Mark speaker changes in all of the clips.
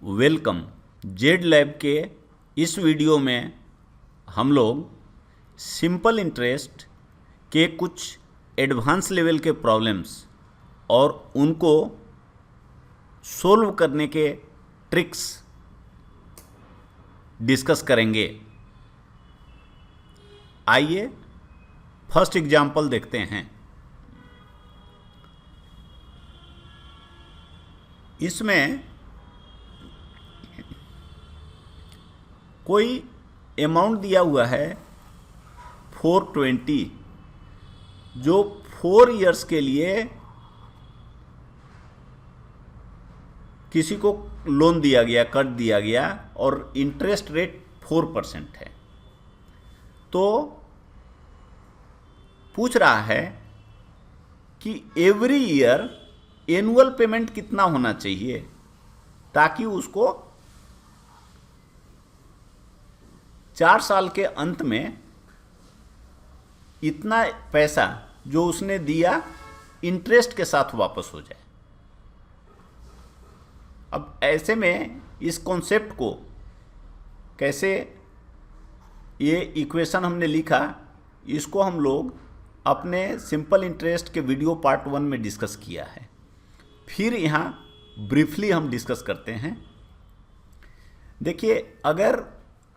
Speaker 1: Welcome. Z lab के इस video में हम लोग सिंपल इंटरेस्ट के कुछ एडवांस लेवल के प्रॉब्लम्स और उनको सोल्व करने के ट्रिक्स डिस्कस करेंगे। आइए फर्स्ट एग्जाम्पल देखते हैं। इसमें कोई अमाउंट दिया हुआ है 420 जो 4 इयर्स के लिए किसी को लोन दिया गया, कर्ज दिया गया और इंटरेस्ट रेट 4% है। तो पूछ रहा है कि एवरी ईयर एनुअल पेमेंट कितना होना चाहिए ताकि उसको 4 साल के अंत में इतना पैसा जो उसने दिया इंटरेस्ट के साथ वापस हो जाए। अब ऐसे में इस कॉन्सेप्ट को कैसे, ये इक्वेशन हमने लिखा, इसको हम लोग अपने सिंपल इंटरेस्ट के वीडियो पार्ट 1 में डिस्कस किया है। फिर यहाँ ब्रीफली हम डिस्कस करते हैं। देखिए, अगर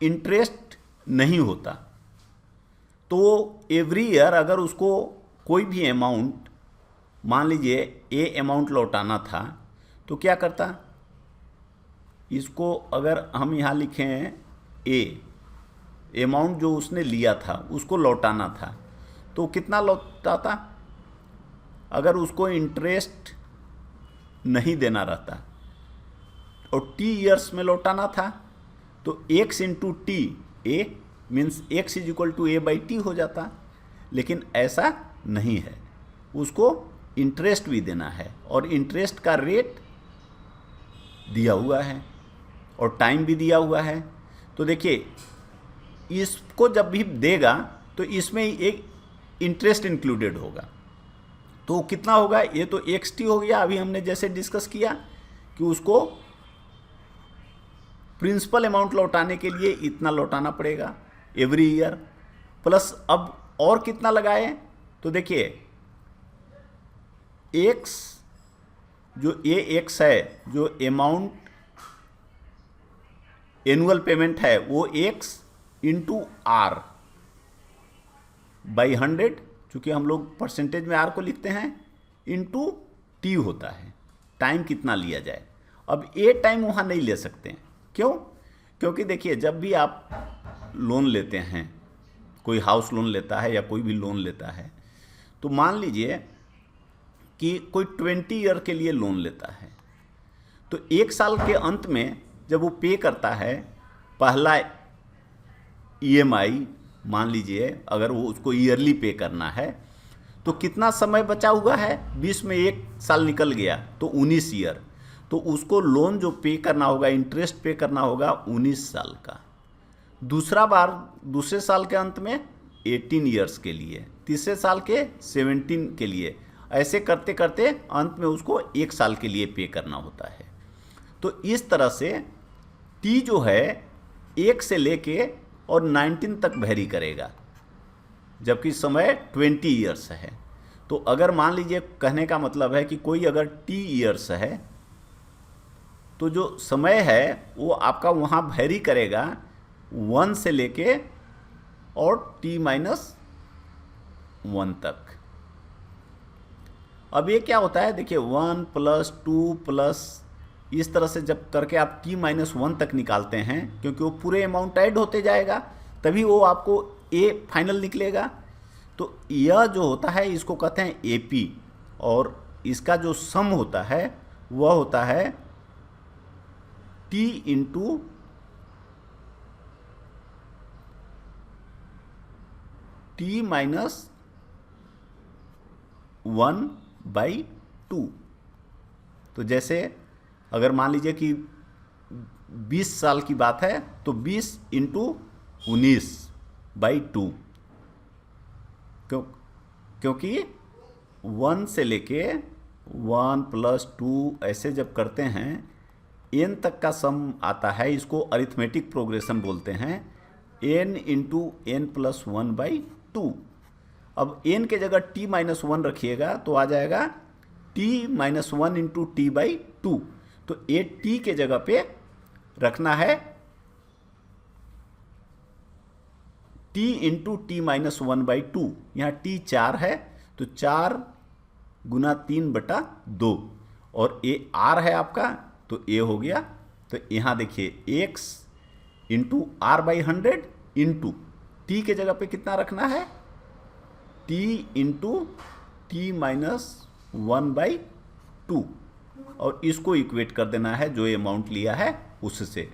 Speaker 1: इंटरेस्ट नहीं होता तो एवरी ईयर अगर उसको कोई भी अमाउंट, मान लीजिए ए अमाउंट लौटाना था, तो क्या करता, इसको अगर हम यहाँ लिखें ए अमाउंट जो उसने लिया था उसको लौटाना था, तो कितना लौटाता। अगर उसको इंटरेस्ट नहीं देना रहता और टी ईयर्स में लौटाना था तो x इंटू टी, A means x is equal to A by T हो जाता। लेकिन ऐसा नहीं है, उसको इंटरेस्ट भी देना है और इंटरेस्ट का रेट दिया हुआ है और टाइम भी दिया हुआ है। तो देखिए, इसको जब भी देगा तो इसमें एक इंटरेस्ट इंक्लूडेड होगा। तो कितना होगा, ये तो एक्स टी हो गया। अभी हमने जैसे डिस्कस किया कि उसको प्रिंसिपल अमाउंट लौटाने के लिए इतना लौटाना पड़ेगा एवरी ईयर, प्लस अब और कितना लगाए। तो देखिए, एक्स जो ए एक्स है, जो अमाउंट एनुअल पेमेंट है, वो एक्स इंटू आर बाई 100, चूँकि हम लोग परसेंटेज में आर को लिखते हैं, इंटू टी होता है, टाइम कितना लिया जाए। अब ए टाइम वहाँ नहीं ले सकते हैं। क्यों? क्योंकि देखिए, जब भी आप लोन लेते हैं, कोई हाउस लोन लेता है या कोई भी लोन लेता है, तो मान लीजिए कि कोई 20 ईयर के लिए लोन लेता है, तो 1 साल के अंत में जब वो पे करता है पहला ईएमआई, मान लीजिए अगर वो उसको ईयरली पे करना है, तो कितना समय बचा हुआ है, 20 में 1 साल निकल गया तो 19 ईयर। तो उसको लोन जो पे करना होगा, इंटरेस्ट पे करना होगा 19 साल का। दूसरा बार दूसरे साल के अंत में 18 ईयर्स के लिए, तीसरे साल के 17 के लिए, ऐसे करते करते अंत में उसको 1 साल के लिए पे करना होता है। तो इस तरह से टी जो है 1 से लेके और 19 तक वेरी करेगा, जबकि समय 20 ईयर्स है। तो अगर मान लीजिए, कहने का मतलब है कि कोई अगर टी ईयर्स है तो जो समय है वो आपका वहाँ वेरी करेगा 1 से लेके और टी माइनस 1 तक। अब ये क्या होता है, देखिए 1 प्लस 2 प्लस, इस तरह से जब करके आप t माइनस 1 तक निकालते हैं, क्योंकि वो पूरे अमाउंट ऐड होते जाएगा, तभी वो आपको a फाइनल निकलेगा। तो यह जो होता है इसको कहते हैं AP, और इसका जो सम होता है वह होता है t into T minus 1 by 2। तो जैसे अगर मान लीजिए कि 20 साल की बात है तो 20 इंटू 19 बाई 2, क्योंकि 1 से लेके 1 प्लस 2 ऐसे जब करते हैं n तक का सम आता है, इसको अरिथमेटिक प्रोग्रेशन बोलते हैं, n इंटू एन प्लस 1/2। अब n के जगह t-1 रखिएगा तो आ जाएगा t-1 इंटू t/2। तो ये t के जगह पे रखना है t इंटू t-1/2। यहाँ t 4 है तो 4 गुना 3/2, और a r है आपका तो a हो गया। तो यहाँ देखिए x into r/100 into t के जगह पे कितना रखना है, t इंटू t-1/2, और इसको इक्वेट कर देना है जो अमाउंट लिया है उससे।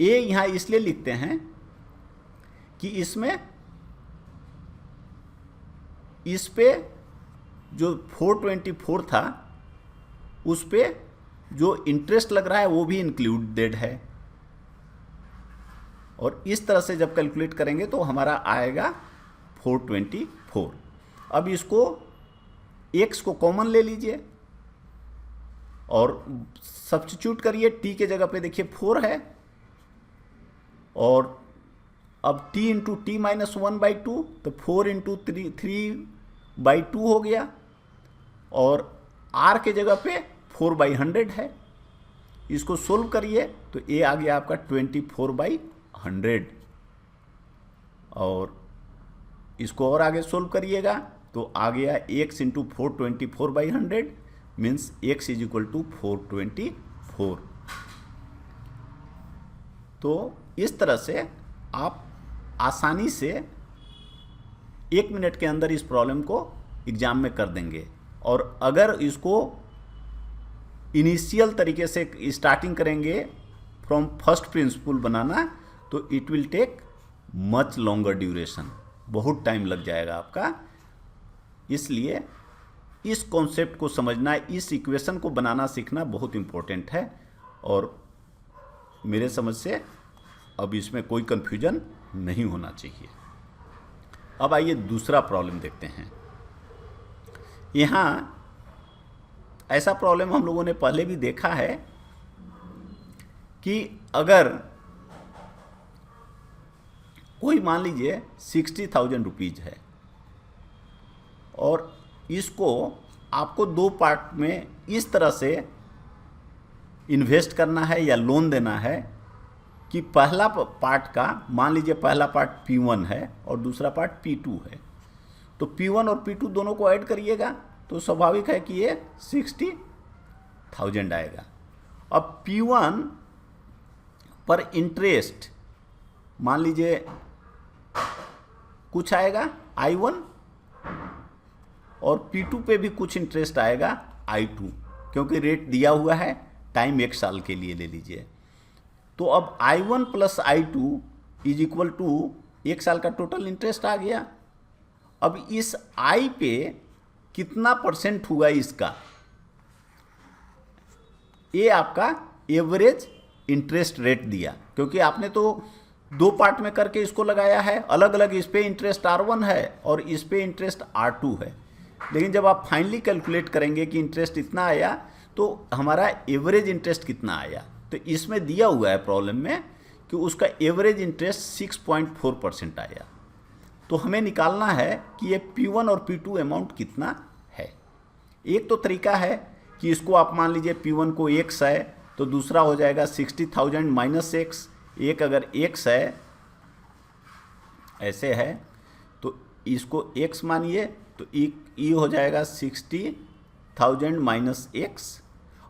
Speaker 1: a यहाँ इसलिए लिखते हैं कि इसमें इस पे जो 424 था उस पे जो इंटरेस्ट लग रहा है वो भी इंक्लूडेड है, और इस तरह से जब कैलकुलेट करेंगे तो हमारा आएगा 424। अब इसको x को कॉमन ले लीजिए और सब्स्टिट्यूट करिए। t के जगह पे देखिए 4 है, और अब t इंटू t-1/2 तो 4 इंटू 3/2 हो गया, और r के जगह पे 4/100 है। इसको सोल्व करिए तो a आ गया आपका 24/100, और इसको और आगे सोल्व करिएगा तो आ गया x into 424/100 means x is equal to 424। तो इस तरह से आप आसानी से 1 मिनट के अंदर इस प्रॉब्लम को एग्जाम में कर देंगे। और अगर इसको इनिशियल तरीके से स्टार्टिंग करेंगे फ्रॉम फर्स्ट प्रिंसिपल बनाना तो it will take much longer duration, बहुत टाइम लग जाएगा आपका। इसलिए इस कॉन्सेप्ट को समझना, इस इक्वेशन को बनाना सीखना बहुत इम्पोर्टेंट है, और मेरे समझ से अब इसमें कोई कंफ्यूजन नहीं होना चाहिए। अब आइए दूसरा प्रॉब्लम देखते हैं। यहाँ ऐसा प्रॉब्लम हम लोगों ने पहले भी देखा है कि अगर कोई मान लीजिए 60,000 रुपीज़ है और इसको आपको 2 पार्ट में इस तरह से इन्वेस्ट करना है या लोन देना है कि पहला पार्ट का मान लीजिए पहला पार्ट P1 है और दूसरा पार्ट P2 है। तो P1 और P2 दोनों को ऐड करिएगा तो स्वाभाविक है कि ये 60,000 आएगा। अब P1 पर इंटरेस्ट मान लीजिए कुछ आएगा I1, और P2 पे भी कुछ इंटरेस्ट आएगा I2, क्योंकि रेट दिया हुआ है, टाइम 1 साल के लिए ले लीजिए। तो अब I1 plus I2 is equal to 1 साल का टोटल इंटरेस्ट आ गया। अब इस I पे कितना परसेंट हुआ इसका, ये आपका एवरेज इंटरेस्ट रेट दिया, क्योंकि आपने तो 2 पार्ट में करके इसको लगाया है, अलग अलग इस पे इंटरेस्ट R1 है और इस पे इंटरेस्ट R2 है। लेकिन जब आप फाइनली कैलकुलेट करेंगे कि इंटरेस्ट इतना आया तो हमारा एवरेज इंटरेस्ट कितना आया, तो इसमें दिया हुआ है प्रॉब्लम में कि उसका एवरेज इंटरेस्ट 6.4% आया। तो हमें निकालना है कि ये P1 और P2 अमाउंट कितना है। एक तो तरीका है कि इसको आप मान लीजिए P1 को x है तो दूसरा हो जाएगा 60,000 माइनस x। एक अगर x है, ऐसे है तो इसको x मानिए तो ये हो जाएगा 60,000 माइनस x।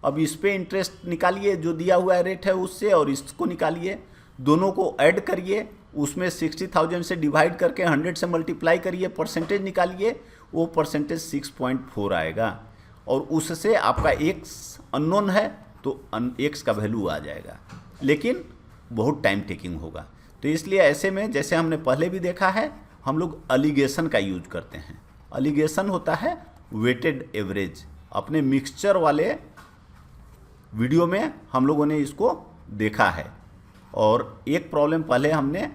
Speaker 1: अब इस पे इंटरेस्ट निकालिए जो दिया हुआ रेट है उससे, और इसको निकालिए, दोनों को ऐड करिए, उसमें 60,000 से डिवाइड करके 100 से मल्टीप्लाई करिए, परसेंटेज निकालिए, वो परसेंटेज 6.4 आएगा, और उससे आपका x अननोन है तो x का वैल्यू आ जाएगा, लेकिन बहुत टाइम टेकिंग होगा। तो इसलिए ऐसे में जैसे हमने पहले भी देखा है, हम लोग अलिगेशन का यूज करते हैं। अलिगेशन होता है वेटेड एवरेज। अपने मिक्सचर वाले वीडियो में हम लोगों ने इसको देखा है, और एक प्रॉब्लम पहले हमने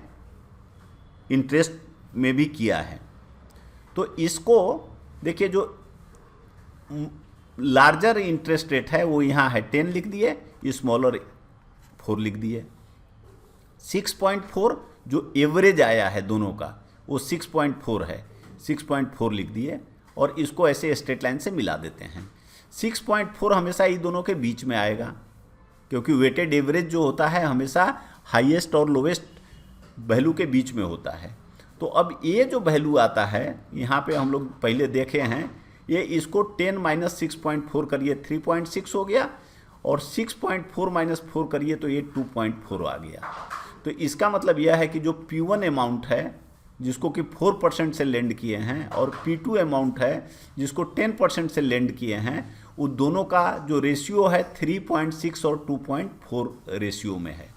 Speaker 1: इंटरेस्ट में भी किया है। तो इसको देखिए, जो लार्जर इंटरेस्ट रेट है वो यहाँ है 10 लिख दिए, स्मॉलर 6.4 लिख दिए। 6.4 जो एवरेज आया है दोनों का वो 6.4 है, 6.4 लिख दिए और इसको ऐसे स्ट्रेट लाइन से मिला देते हैं। 6.4 हमेशा ये दोनों के बीच में आएगा क्योंकि वेटेड एवरेज जो होता है हमेशा हाईएस्ट और लोवेस्ट वैल्यू के बीच में होता है। तो अब ये जो वैल्यू आता है यहाँ पे हम लोग पहले देखे हैं, ये इसको 10 माइनस 6.4 करिए 3.6 हो गया और 6.4 माइनस 4 करिए तो ये 2.4 आ गया। तो इसका मतलब यह है कि जो P1 अमाउंट है जिसको कि 4% से लेंड किए हैं और P2 अमाउंट है जिसको 10% से लेंड किए हैं, उन दोनों का जो रेशियो है 3.6 और 2.4 रेशियो में है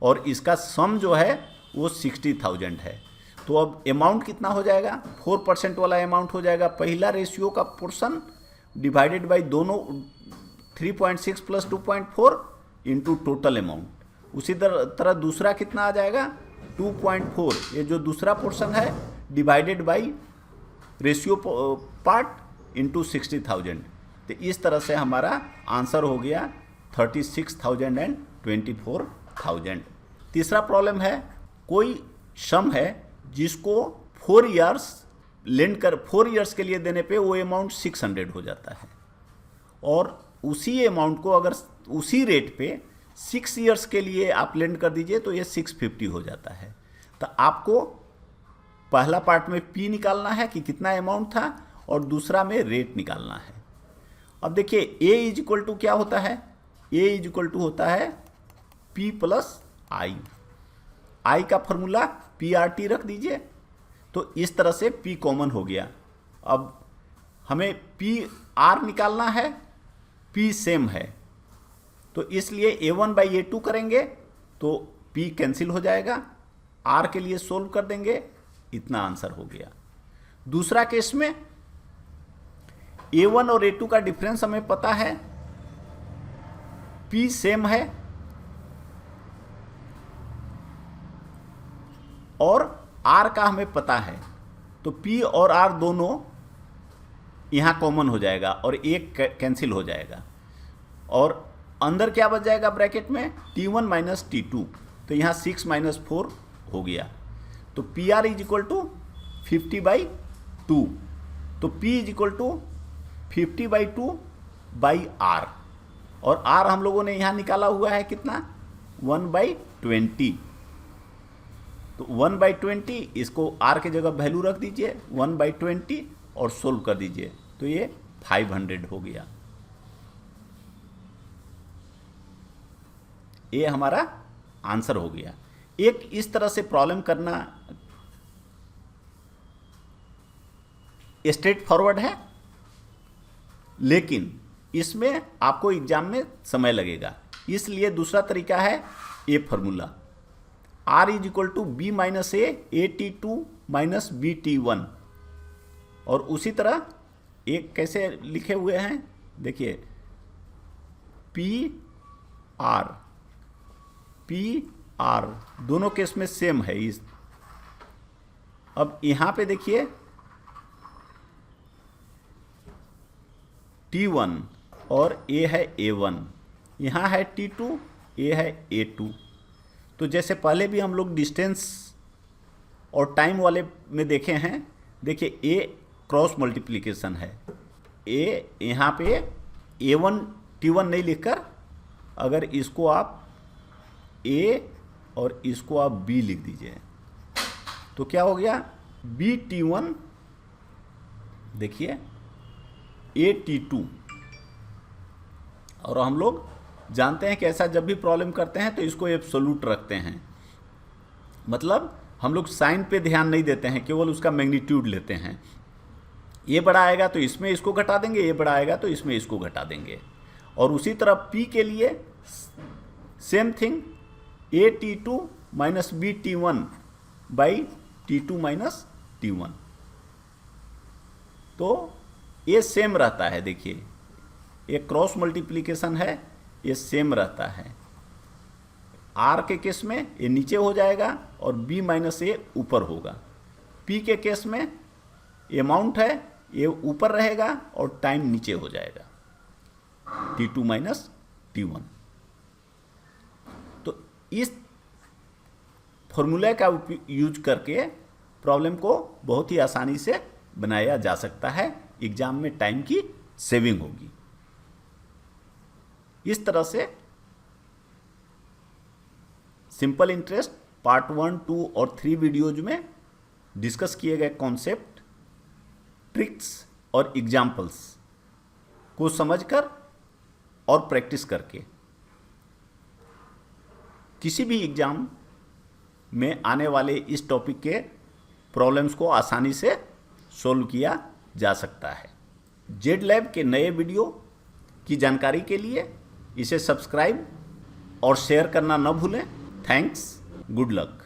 Speaker 1: और इसका सम जो है वो 60,000 है। तो अब अमाउंट कितना हो जाएगा, 4% वाला अमाउंट हो जाएगा पहला रेशियो का पोर्शन डिवाइडेड बाई दोनों 3.6 प्लस 2.4 इंटू टोटल अमाउंट। उसी तरह दूसरा कितना आ जाएगा 2.4, ये जो दूसरा पोर्शन है divided by ratio part into 60,000। तो इस तरह से हमारा आंसर हो गया 36,000 एंड 24,000। तीसरा प्रॉब्लम है, कोई सम है जिसको 4 ईयर्स के लिए देने पे वो अमाउंट 600 हो जाता है और उसी अमाउंट को अगर उसी रेट पे 6 ईयर्स के लिए आप लेंड कर दीजिए तो ये 650 हो जाता है। तो आपको पहला पार्ट में P निकालना है कि कितना अमाउंट था और दूसरा में रेट निकालना है। अब देखिए A इज इक्वल टू क्या होता है, A इज इक्वल टू होता है P प्लस I का फॉर्मूला PRT रख दीजिए। तो इस तरह से P कॉमन हो गया। अब हमें PR निकालना है, P सेम है तो इसलिए A1 बाई A2 करेंगे तो P कैंसिल हो जाएगा, R के लिए सोल्व कर देंगे, इतना आंसर हो गया। दूसरा केस में A1 और A2 का डिफरेंस हमें पता है, P सेम है और R का हमें पता है, तो P और R दोनों यहाँ कॉमन हो जाएगा और एक कैंसिल हो जाएगा और अंदर क्या बच जाएगा ब्रैकेट में T1 माइनस T2, तो यहाँ 6 माइनस 4 हो गया। तो PR इज इक्वल टू 50/2, तो P is equal to 50/2 by R और R हम लोगों ने यहाँ निकाला हुआ है कितना 1/20, तो 1/20 इसको R के जगह वैल्यू रख दीजिए 1/20 और सोल्व कर दीजिए तो ये 500 हो गया। ये हमारा आंसर हो गया। एक इस तरह से प्रॉब्लम करना स्ट्रेट फॉरवर्ड है, लेकिन इसमें आपको एग्जाम में समय लगेगा, इसलिए दूसरा तरीका है a formula R is equal to B minus AT2 minus BT1। और उसी तरह एक कैसे लिखे हुए हैं देखिए PR दोनों केस में सेम है। इस अब यहां पे देखिए T1 और A है A1, यहाँ है T2, A है A2। तो जैसे पहले भी हम लोग डिस्टेंस और टाइम वाले में देखे हैं, देखिए A क्रॉस मल्टीप्लिकेशन है, A यहाँ पे A1 T1 नहीं लिखकर अगर इसको आप A और इसको आप B लिख दीजिए तो क्या हो गया BT1 देखिए AT2। और हम लोग जानते हैं कि ऐसा जब भी प्रॉब्लम करते हैं तो इसको एब्सोल्यूट रखते हैं, मतलब हम लोग साइन पे ध्यान नहीं देते हैं, केवल उसका मैग्नीट्यूड लेते हैं। ये बड़ा आएगा तो इसमें इसको घटा देंगे, ये बड़ा आएगा तो इसमें इसको घटा देंगे। और उसी तरह P के लिए same thing AT2 minus BT1 by T2 minus T1, तो ये सेम रहता है। देखिए ये क्रॉस मल्टीप्लिकेशन है, ये सेम रहता है। R के केस में ये नीचे हो जाएगा और B माइनस A ऊपर होगा। P के केस में अमाउंट है ये ऊपर रहेगा और टाइम नीचे हो जाएगा T2 माइनस T1। तो इस फॉर्मूला का यूज करके प्रॉब्लम को बहुत ही आसानी से बनाया जा सकता है। एग्जाम में टाइम की सेविंग होगी। इस तरह से सिंपल इंटरेस्ट पार्ट 1, 2 और 3 वीडियोज में डिस्कस किए गए कॉन्सेप्ट, ट्रिक्स और एग्जाम्पल्स को समझकर और प्रैक्टिस करके किसी भी एग्जाम में आने वाले इस टॉपिक के प्रॉब्लम्स को आसानी से सॉल्व किया जा सकता है। जेड लैब के नए वीडियो की जानकारी के लिए इसे सब्सक्राइब और शेयर करना न भूलें। Thanks, good luck.